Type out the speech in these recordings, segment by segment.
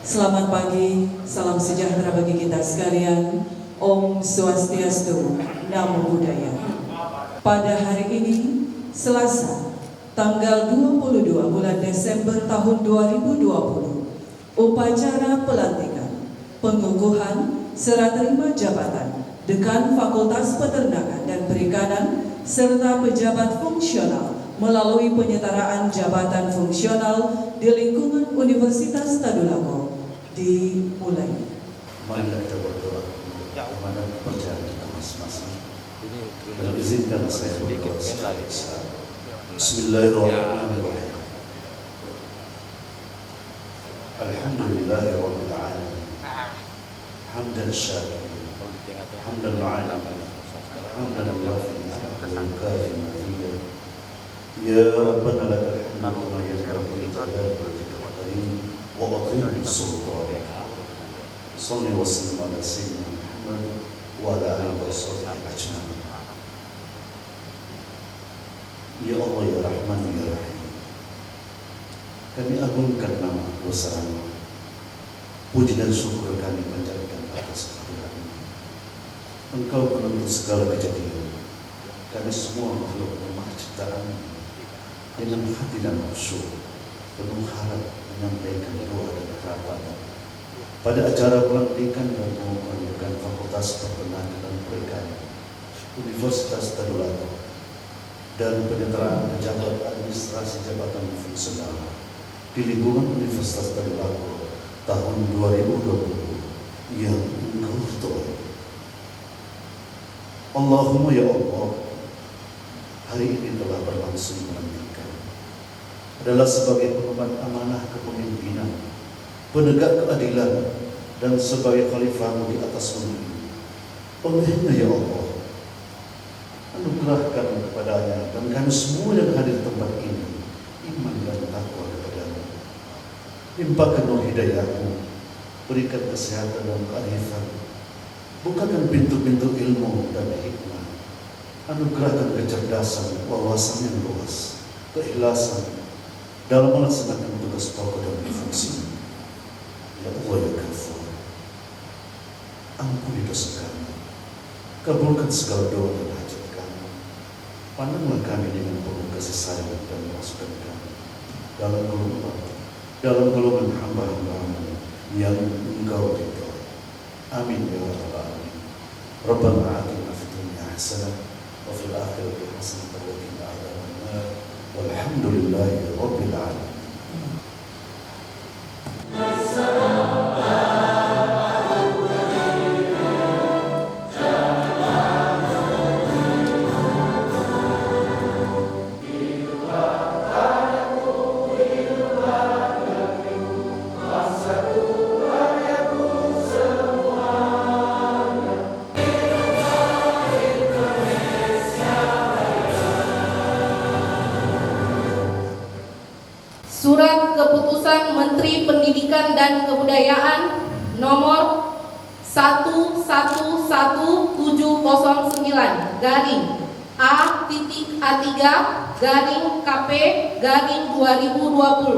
Selamat pagi, salam sejahtera bagi kita sekalian. Om Swastiastu, Namo Buddhaya. Pada hari ini, Selasa, tanggal 22 bulan Desember tahun 2020, upacara pelantikan, pengukuhan serah terima jabatan Dekan Fakultas Peternakan dan Perikanan serta pejabat fungsional melalui penyetaraan jabatan fungsional di lingkungan Universitas Tadulako dimulai. Mari kita berdoa kepada kepercayaan kita masing-masing. Dan izinkan saya berdoa sekali. Bismillahirrahmanirrahim. Alhamdulillahirabbil alamin. Hamdan syakirin, hamdan mu'alamin, hamdan muwafiqan, hamdan kafin mazida. Ya Rabbana lakal hamdu kama yanbaghi li jalali wajhika al-karim wa aqim sultanak. Salli wa sallim ala sayyidina Muhammad wa ala alihi wa sahbihi ajma'in. Ya Allah, ya Rahman, ya Rahim, kami agungkan nama dosa-Mu. Puji dan syukur kami panjatkan atas kehadiran-Mu. Engkau penentu segala kejadian. Kami semua makhluk lemah ciptaan-Mu. Dengan hati dan khusyuk, penuh harap menyampaikan doa dan harapan pada acara pelantikan dan pengukuhan Fakultas Peternakan dan Perikanan Universitas Tadulako dan penyetaraan pejabat administrasi jabatan fungsional di lingkungan Universitas Tadulako tahun 2020 yang Engkau ridhoi. Allahumma ya Allah, hari ini telah berlangsung pelantikan adalah sebagai pengemban amanah kepemimpinan, penegak keadilan, dan sebagai khalifah-Mu di atas bumi ini. Olehnya ya Allah, anugerahkan kepadanya dan kami semua yang hadir di tempat ini iman dan takwa kepada-Mu. Limpahkan hidayah-Mu, berikan kesehatan dan kearifan, bukakan pintu-pintu ilmu dan hikmah, anugerahkan kecerdasan, wawasan yang luas, keikhlasan dalam melaksanakan tugas pokok dan fungsi. Ya Allah ya Ghafur, ampuni dosa kami, kabulkan segala doa dan hajat kami. Pandanglah kami dengan penuh kasih sayang dan masukkan kami dalam golongan hamba-hamba-Mu yang Engkau ridhoi. Amin ya rabbal alamin. Rabbana atina fid dunya hasanah wa fil akhirati hasanah wa qina adzabannar. Walhamdulillahi rabbil alamin. Surat Keputusan Menteri Pendidikan dan Kebudayaan nomor 111.A.A3-KP-2020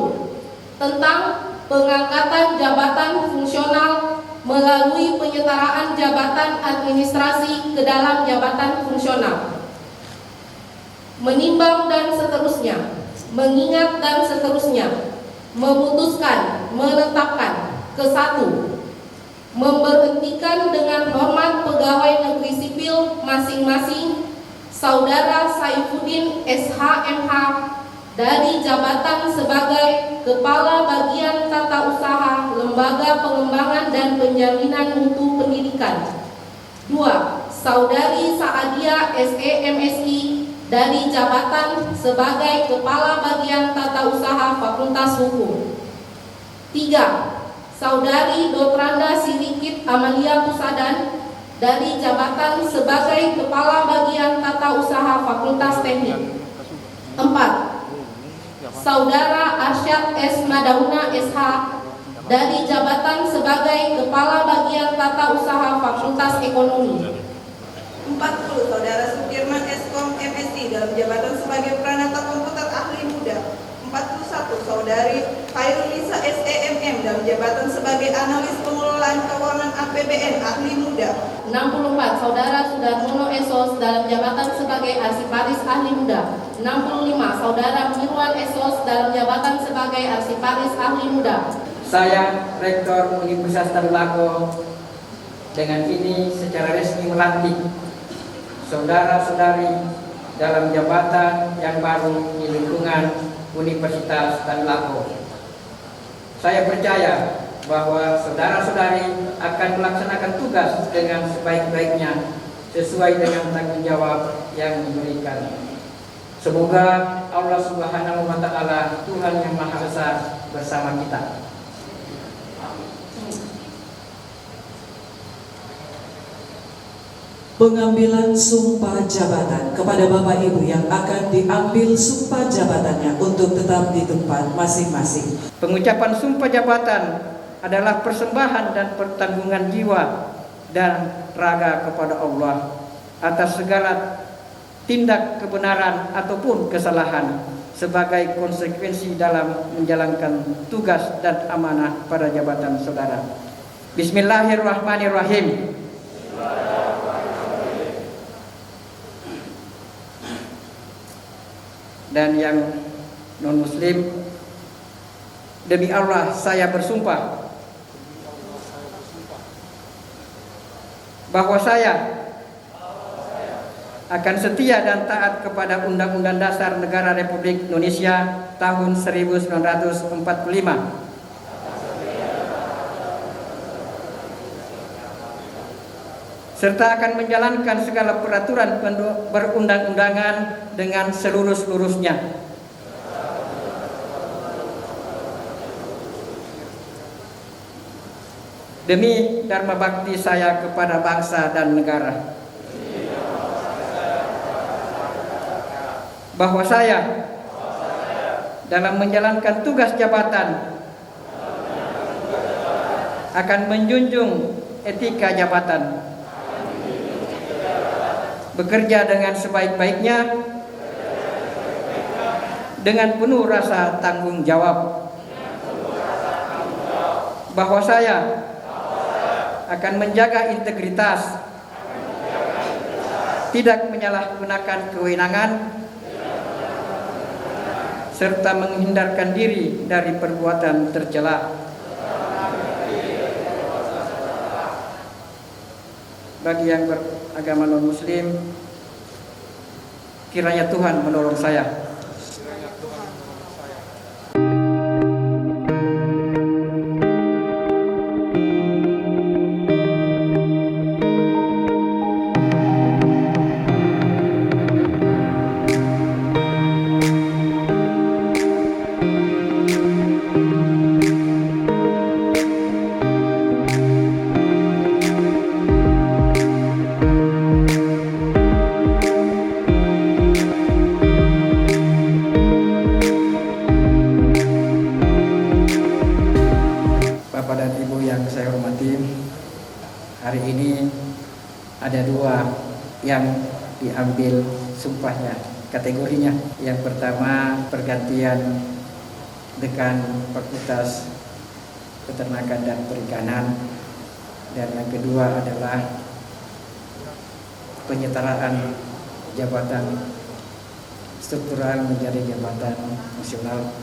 tentang pengangkatan jabatan fungsional melalui penyetaraan jabatan administrasi ke dalam jabatan fungsional. Menimbang dan seterusnya, mengingat dan seterusnya, memutuskan, menetapkan. Ke-1, memberhentikan dengan hormat pegawai negeri sipil masing-masing Saudara Saifuddin SH.MH dari jabatan sebagai Kepala Bagian Tata Usaha Lembaga Pengembangan dan Penjaminan Mutu Pendidikan. 2, Saudari Saadia SE.MSI dari jabatan sebagai Kepala Bagian Tata Usaha Fakultas Hukum. 3, Saudari Dotranda Sirikit Amalia Pusadan dari jabatan sebagai Kepala Bagian Tata Usaha Fakultas Teknik. 4, Saudara Arsyad S. Madauna SH dari jabatan sebagai Kepala Bagian Tata Usaha Fakultas Ekonomi. 40, Saudara Sudirman S.Com MSc dalam jabatan sebagai Pranata Komputer Ahli Muda. 41, Saudari Khairunisa SEMM dalam jabatan sebagai sebagai analis pengelolaan keuangan APBN ahli muda. 64 Saudara Sudarmono Esos dalam jabatan sebagai arsiparis ahli muda. 65 Saudara Mirwan Esos dalam jabatan sebagai arsiparis ahli muda. Saya, Rektor Universitas Tadulako, dengan ini secara resmi melantik saudara-saudari dalam jabatan yang baru di lingkungan Universitas Tadulako. Saya percaya bahwa saudara-saudari akan melaksanakan tugas dengan sebaik-baiknya sesuai dengan tanggung jawab yang diberikan. Semoga Allah Subhanahu wa Ta'ala, Tuhan yang Maha Esa, bersama kita. Pengambilan sumpah jabatan kepada Bapak Ibu yang akan diambil sumpah jabatannya untuk tetap di tempat masing-masing. Pengucapan sumpah jabatan adalah persembahan dan pertanggungan jiwa dan raga kepada Allah atas segala tindak kebenaran ataupun kesalahan sebagai konsekuensi dalam menjalankan tugas dan amanah pada jabatan saudara. Bismillahirrahmanirrahim. Dan yang non-muslim, demi Allah saya bersumpah bahwa saya akan setia dan taat kepada Undang-Undang Dasar Negara Republik Indonesia tahun 1945, serta akan menjalankan segala peraturan perundang-undangan dengan seluruh-seluruhnya. Demi dharma bakti saya kepada bangsa dan negara, bahwa saya dalam menjalankan tugas jabatan akan menjunjung etika jabatan, bekerja dengan sebaik-baiknya dengan penuh rasa tanggung jawab, bahwa saya akan menjaga integritas, tidak menyalahgunakan kewenangan, serta menghindarkan diri dari perbuatan tercela. Bagi yang beragama non-muslim, kiranya Tuhan menolong saya. Bapak dan Ibu yang saya hormati, hari ini ada dua yang diambil sumpahnya, kategorinya. Yang pertama pergantian Dekan Fakultas Peternakan dan Perikanan, dan yang kedua adalah penyetaraan jabatan struktural menjadi jabatan nasional.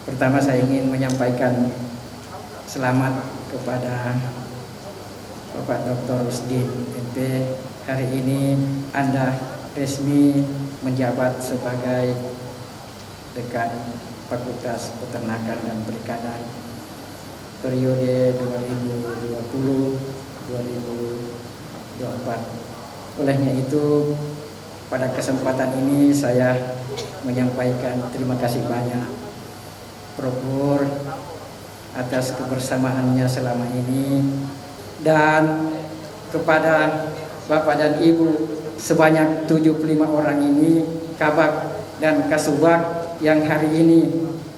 Pertama saya ingin menyampaikan selamat kepada Bapak Dr. Rusdin MP. Hari ini Anda resmi menjabat sebagai Dekan Fakultas Peternakan dan Perikanan periode 2020-2024. Olehnya itu, pada kesempatan ini saya menyampaikan terima kasih banyak Prof. Nur atas kebersamaannya selama ini, dan kepada Bapak dan Ibu sebanyak 75 orang ini, Kabak dan Kasubag yang hari ini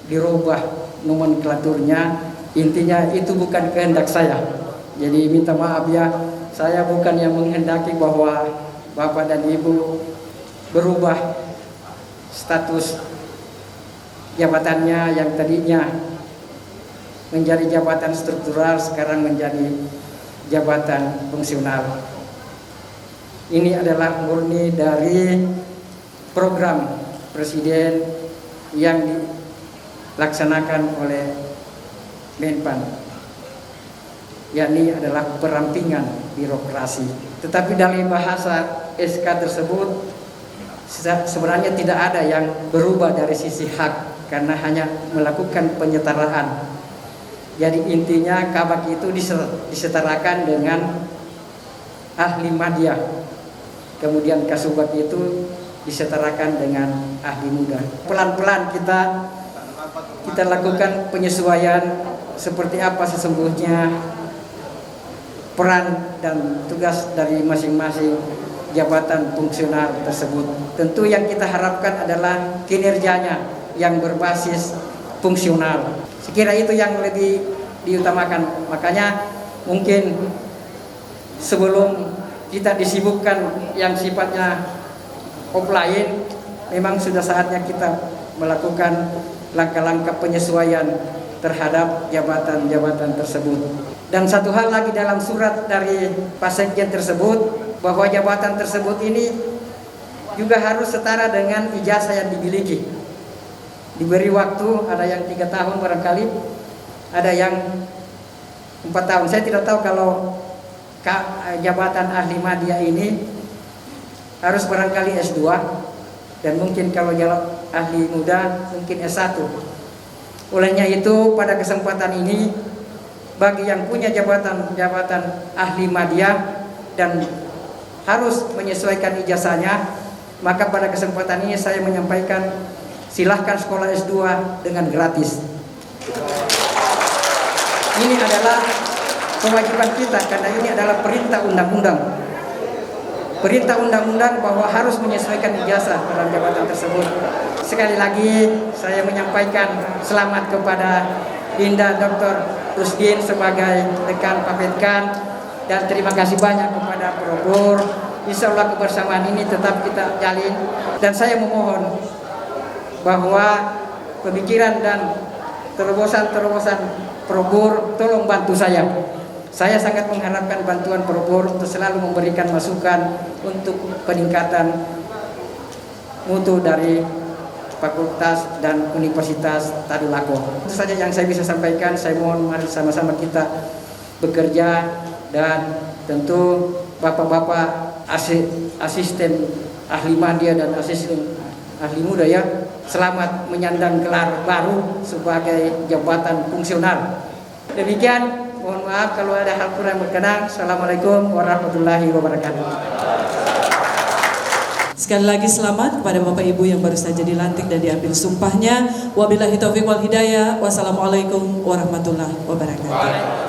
dirubah nomenklaturnya. Intinya itu bukan kehendak saya, jadi minta maaf ya, saya bukan yang menghendaki bahwa Bapak dan Ibu berubah status jabatannya yang tadinya menjadi jabatan struktural, sekarang menjadi jabatan fungsional. Ini adalah murni dari program Presiden yang dilaksanakan oleh Menpan, yakni adalah perampingan birokrasi. Tetapi dari bahasa SK tersebut sebenarnya tidak ada yang berubah dari sisi hak, karena hanya melakukan penyetaraan. Jadi intinya kabak itu disetarakan dengan ahli madya, kemudian kasubag itu disetarakan dengan ahli muda. Pelan-pelan kita lakukan penyesuaian seperti apa sesungguhnya peran dan tugas dari masing-masing jabatan fungsional tersebut. Tentu yang kita harapkan adalah kinerjanya yang berbasis fungsional. Sekira itu yang lebih diutamakan. Makanya mungkin sebelum kita disibukkan yang sifatnya offline, memang sudah saatnya kita melakukan langkah-langkah penyesuaian terhadap jabatan-jabatan tersebut. Dan satu hal lagi dalam surat dari Pak Sekjen tersebut, bahwa jabatan tersebut ini juga harus setara dengan ijazah yang dimiliki. Diberi waktu, ada yang 3 tahun barangkali, ada yang 4 tahun. Saya tidak tahu kalau jabatan ahli madya ini harus barangkali S2, dan mungkin kalau ahli muda mungkin S1. Olehnya itu pada kesempatan ini, bagi yang punya jabatan ahli madya dan harus menyesuaikan ijazahnya, maka pada kesempatan ini saya menyampaikan silahkan sekolah S2 dengan gratis. Ini adalah kewajiban kita, karena ini adalah perintah undang-undang. Perintah undang-undang bahwa harus menyesuaikan ijazah dalam jabatan tersebut. Sekali lagi saya menyampaikan selamat kepada Dinda Dr. Rusdin sebagai rekan Papetkan, dan terima kasih banyak kepada Probur. Insya Allah kebersamaan ini tetap kita jalin, dan saya memohon bahwa pemikiran dan terobosan Probur tolong bantu saya. Saya sangat mengharapkan bantuan Probur untuk selalu memberikan masukan untuk peningkatan mutu dari Fakultas dan Universitas Tadulako. Itu saja yang saya bisa sampaikan. Saya mohon mari sama-sama kita bekerja, dan tentu bapak-bapak asisten ahli madya dan asisten ahli muda ya, selamat menyandang gelar baru sebagai jabatan fungsional. Demikian, mohon maaf kalau ada hal kurang berkenan. Assalamualaikum warahmatullahi wabarakatuh. Sekali lagi selamat kepada Bapak Ibu yang baru saja dilantik dan diambil sumpahnya. Wabillahi taufiq wal hidayah. Wassalamualaikum warahmatullahi wabarakatuh.